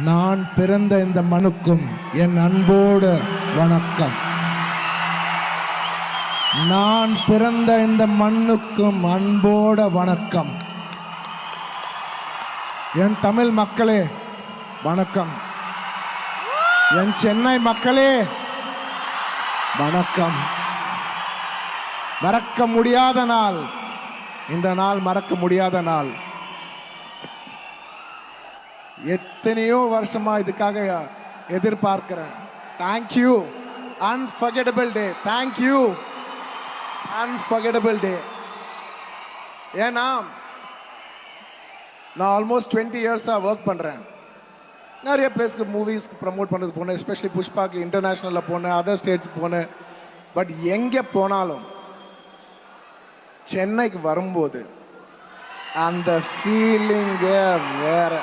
நான் பிறந்த இந்த மண்ணுக்கும் என் அன்போடு வணக்கம். நான் பிறந்த இந்த மண்ணுக்கும் அன்போட வணக்கம். என் தமிழ் மக்களே வணக்கம். என் சென்னை மக்களே வணக்கம். மறக்க முடியாத நாள் இந்த நாள், மறக்க முடியாத நாள். எத்தனையோ வருஷமா இதுக்காக எதிர்பார்க்கிறேன். தேங்க்யூ, அன்ஃபர்கெட்டபிள் டே. தேங்க்யூ, அன்ஃபர்கெட்டபிள் டே. ஏன்னா நான் ஆல்மோஸ்ட் 20 இயர்ஸாக ஒர்க் பண்ணுறேன். நிறைய பிளேஸ்க்கு மூவிஸ்க்கு ப்ரமோட் பண்ணுறது போனேன், எஸ்பெஷலி புஷ்பாக்கு இன்டர்நேஷ்னலில் போனேன், அதர் ஸ்டேட்ஸ்க்கு போனேன். பட் எங்கே போனாலும் சென்னைக்கு வரும்போது அந்த ஃபீலிங்கே வேற.